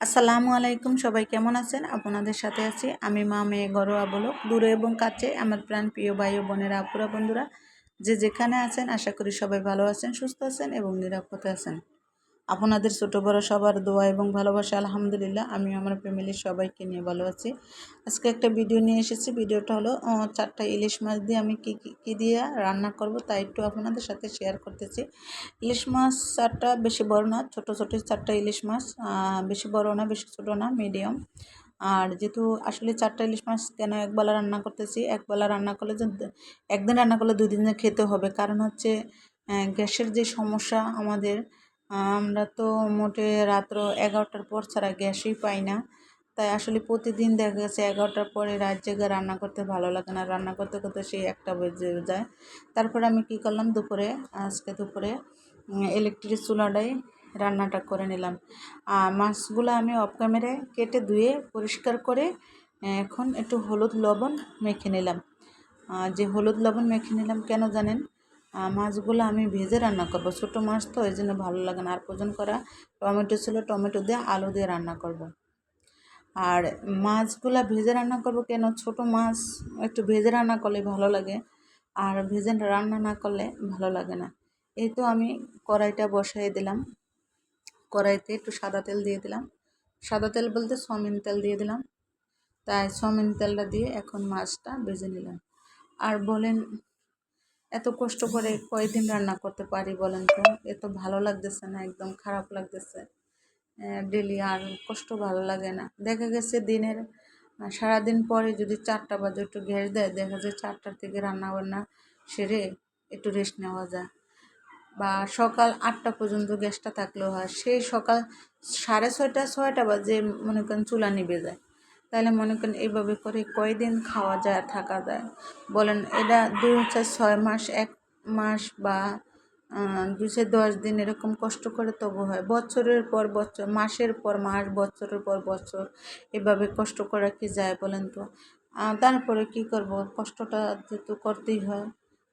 আসসালামু আলাইকুম, সবাই কেমন আছেন? আপনাদের সাথে আছি আমি, মা মেয়ে ঘরোয়া ব্লগ। দূরে এবং কাছে আমার প্রাণ প্রিয় ভাই ও বোনেরা, আপুরা, বন্ধুরা, যে যেখানে আছেন, আশা করি সবাই ভালো আছেন, সুস্থ আছেন এবং নিরাপদে আছেন। আপনাদের ছোট বড় সবার দোয়া এবং ভালোবাসা আলহামদুলিল্লাহ আমি আমার ফ্যামিলির সবাইকে নিয়ে ভালো আছি। আজকে একটা ভিডিও নিয়ে এসেছি। ভিডিওটা হলো 4টা ইলিশ মাছ দিয়ে আমি কি দিয়ে রান্না করব তা একটু আপনাদের সাথে শেয়ার করতেছি। ইলিশ মাছ 4টা, বেশি বড় না, ছোট ছোট 4টা ইলিশ মাছ, বেশি বড় না বেশি ছোট না, মিডিয়াম। আর যেহেতু আসলে 4টা ইলিশ মাছ কেন একবেলা রান্না করতেছি, একবেলা রান্না করলে যে একদিন রান্না করলে 2 দিন খেতে হবে, কারণ হচ্ছে গ্যাসের যে সমস্যা আমাদের, আমরা তো মোটে রাত্র 11টার পর ছাড়া গ্যাসই পাই না। তাই আসলে প্রতিদিন দেখা গেছে 11টার পরে রাত জেগে রান্না করতে ভালো লাগে না, রান্না করতে করতে সেই 1টা বেজে যায়। তারপরে আমি কি করলাম, আজকে দুপুরে ইলেকট্রিক চুলাটাই রান্নাটা করে নিলাম। মাছগুলো আমি অফ ক্যামেরায় কেটে ধুয়ে পরিষ্কার করে এখন একটু হলুদ লবণ মেখে নিলাম। যে হলুদ লবণ মেখে নিলাম কেন জানেন? মাছগুলো আমি ভেজে রান্না করব, ছোটো মাছ তো এই জন্য ভালো লাগে না। আর প্রয়োজন করা টমেটো ছিল, টমেটো দিয়ে আলু দিয়ে রান্না করব। আর মাছগুলা ভেজে রান্না করব কেন? ছোট মাছ একটু ভেজে রান্না করলে ভালো লাগে, আর ভেজে রান্না না করলে ভালো লাগে না। এই তো আমি কড়াইটা বসাই দিলাম। কড়াইতে একটু সাদা তেল দিয়ে দিলাম, সাদা তেল বলতে সয়াবিন তেল দিয়ে দিলাম। তাই সয়াবিন তেলটা দিয়ে এখন মাছটা ভেজে নিলাম। আর বলেন, এত কষ্ট করে কয়দিন রান্না করতে পারি বলেন তো? এত ভালো লাগতেছে না, একদম খারাপ লাগতেছে। ডেলি আর কষ্ট ভালো লাগে না। দেখা গেছে দিনের সারাদিন পরে যদি 4টা বাজে একটু গ্যাস দেয়, দেখা যায় 4টার থেকে রান্না বান্না সেরে একটু রেস্ট নেওয়া যায়। বা সকাল 8টা পর্যন্ত গ্যাসটা থাকলেও হয়, সেই সকাল 6:30 6টা বাজে মনে করেন চুলা নিভে যায়। তাহলে মনে করেন এইভাবে করে কয়দিন খাওয়া যায় আর থাকা যায় বলেন? এটা 2 4 6 মাস, 1 মাস বা 2 10 দিন এরকম কষ্ট করে তবু হয়। বছরের পর বছর, মাসের পর মাস, বছরের পর বছর এভাবে কষ্ট করা কি যায় বলেন তো? তারপরে কি করব, কষ্টটা যেহেতু করতেই হয়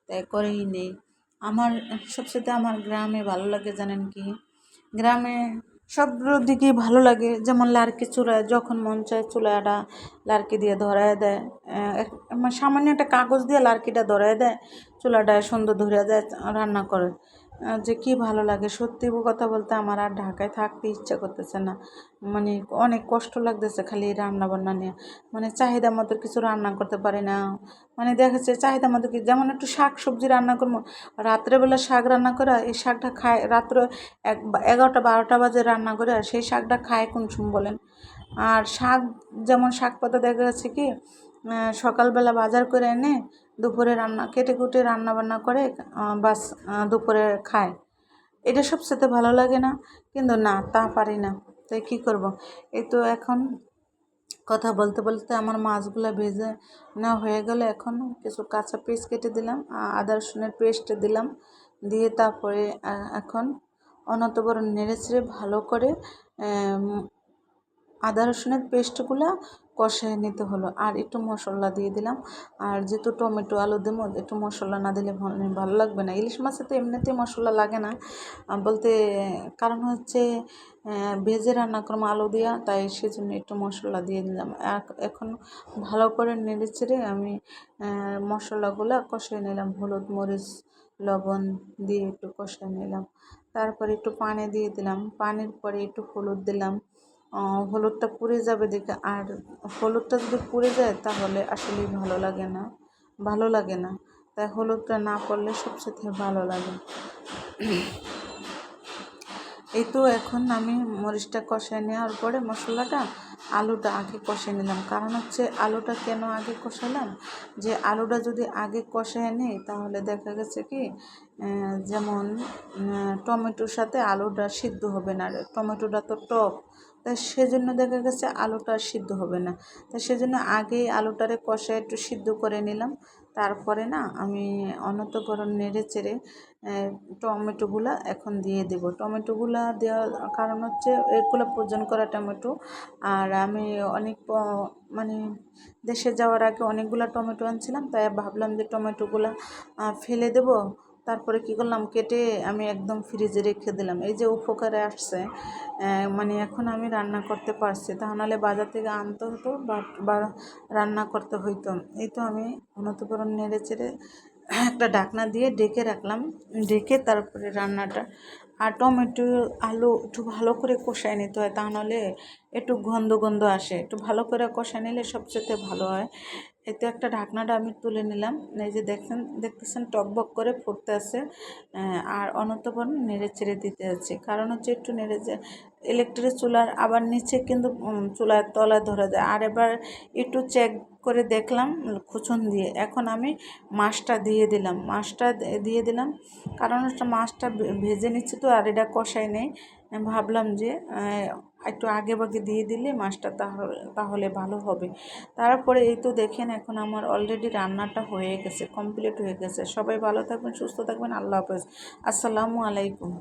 তাই করেই নেই। আমার সবচেয়ে আমার গ্রামে ভালো লাগে জানেন কি? গ্রামে সব দিকেই ভালো লাগে। যেমন লার্কি চুলায় যখন মন চায় চুলাটা লার্কি দিয়ে ধরায় দেয়, সামান্য একটা কাগজ দিয়ে লার্কিটা ধরায় দেয়, চুলাটা সুন্দর ধরে দেয়, রান্না করে। যে কি ভালো লাগে সত্যি কথা বলতে, আমার আর ঢাকায় থাকতে ইচ্ছা করতেছে না। মানে অনেক কষ্ট লাগতেছে খালি রান্না বান্না নিয়ে। মানে চাহিদা মতো কিছু রান্না করতে পারি না। মানে দেখা যাচ্ছে চাহিদা মতো কি, যেমন একটু শাক সবজি রান্না করবো, রাত্রেবেলা শাক রান্না করা, এই শাকটা খায় রাত্র 11টা 12টা বাজে রান্না করে, আর সেই শাকটা খায় কোন সময় বলেন? আর শাক, যেমন শাক পাতা দেখা যাচ্ছে কি, সকালবেলা বাজার করে এনে দুপুরে রান্না কেটে কুটে রান্না বান্না করে বাস দুপুরে খায়। এটা সবচেয়ে ভালো লাগে না? কিন্তু না, তা পারি না। তাই কী করব? এই তো এখন কথা বলতে বলতে আমার মাছগুলো ভেজে নেওয়া হয়ে গেলে এখন কিছু কাঁচা পেঁয়াজ কেটে দিলাম, আদা রসুনের পেস্ট দিলাম, দিয়ে তারপরে এখন অনতবর নেড়ে চেড়ে ভালো করে আদা রসুনের পেস্টগুলো কষিয়ে নিতে হলো। আর একটু মশলা দিয়ে দিলাম। আর যেহেতু টমেটো আলু দেবো, একটু মশলা না দিলে ভালো লাগবে না। ইলিশ মাছে তো এমনিতেই মশলা লাগে না বলতে, কারণ হচ্ছে ভেজে রান্না করবো আলু দিয়া, তাই সেজন্য একটু মশলা দিয়ে দিলাম। এখন ভালো করে নেড়ে চেড়ে আমি মশলাগুলো কষিয়ে নিলাম, হলুদ মরিচ লবণ দিয়ে একটু কষিয়ে নিলাম। তারপরে একটু পানি দিয়ে দিলাম, পানির পরে একটু হলুদ দিলাম। হলুদটা পুড়ে যাবে দেখে, আর হলুদটা যদি পুড়ে যায় তাহলে আসলেই ভালো লাগে না। তাই হলুদটা না পড়লে সবচেয়ে ভালো লাগে। এই তো এখন আমি মরিচটা কষিয়ে নেওয়ার পরে মশলাটা, আলুটা আগে কষিয়ে নিলাম। কারণ হচ্ছে আলুটা কেন আগে কষালাম, যে আলুটা যদি আগে কষিয়ে নিই তাহলে দেখা গেছে কি, যেমন টমেটোর সাথে আলুটা সিদ্ধ হবে না, টমেটোটা তো টক, তাই সেজন্য দেখা গেছে আলুটা সিদ্ধ হবে না। তাই সেজন্য আগেই আলুটারে কষায় একটু সিদ্ধ করে নিলাম। তারপরে না আমি অনতপর নেড়ে চেড়ে টমেটোগুলো এখন দিয়ে দেব। টমেটোগুলো দেওয়ার কারণ হচ্ছে এগুলো প্রয়োজন করা টমেটো। আর আমি অনেক মানে দেশে যাওয়ার আগে অনেকগুলো টমেটো আনছিলাম, তাই ভাবলাম যে টমেটোগুলো ফেলে দেব, তারপরে কি করলাম, কেটে আমি একদম ফ্রিজে রেখে দিলাম। এই যে উপকারে আসছে, মানে এখন আমি রান্না করতে পারছি, তা নাহলে বাজার থেকে আনতে হতো বা রান্না করতে হইতো। এই তো আমি অনতপরণ নেড়ে চেড়ে একটা ঢাকনা দিয়ে ডেকে রাখলাম, ডেকে তারপরে রান্নাটা আর টমেটো আলু একটু ভালো করে কষায় নিতে হয়, তা নাহলে একটু গন্ধ গন্ধ আসে। একটু ভালো করে কষায় নিলে সবচেয়ে ভালো হয়। এতে একটা ঢাকনাটা আমি তুলে নিলাম। এই যে দেখতেছেন টকবক করে ফুটতে আছে, আর অনন্তপর নেড়ে চেড়ে দিতে আছে। কারণ হচ্ছে একটু নেড়ে যে ইলেকট্রিক চুলার আবার নিচে কিন্তু চুলার তলা ধরে যায়। আর এবার একটু চেক করে দেখলাম খুচুন দিয়ে। এখন আমি মাছটা দিয়ে দিলাম, দিয়ে দিলাম। কারণ হচ্ছে মাছটা ভেজে নিচ্ছি তো, আর এটা কষাই নেই। ভাবলাম যে একটু আগে ভাগে দিয়ে দিলে মাছটা তাহলে ভালো হবে। তারপরে এই তো দেখেন এখন আমার অলরেডি রান্নাটা হয়ে গেছে, কমপ্লিট হয়ে গেছে। সবাই ভালো থাকবেন, সুস্থ থাকবেন। আল্লাহ হাফেজ। আসসালামু আলাইকুম।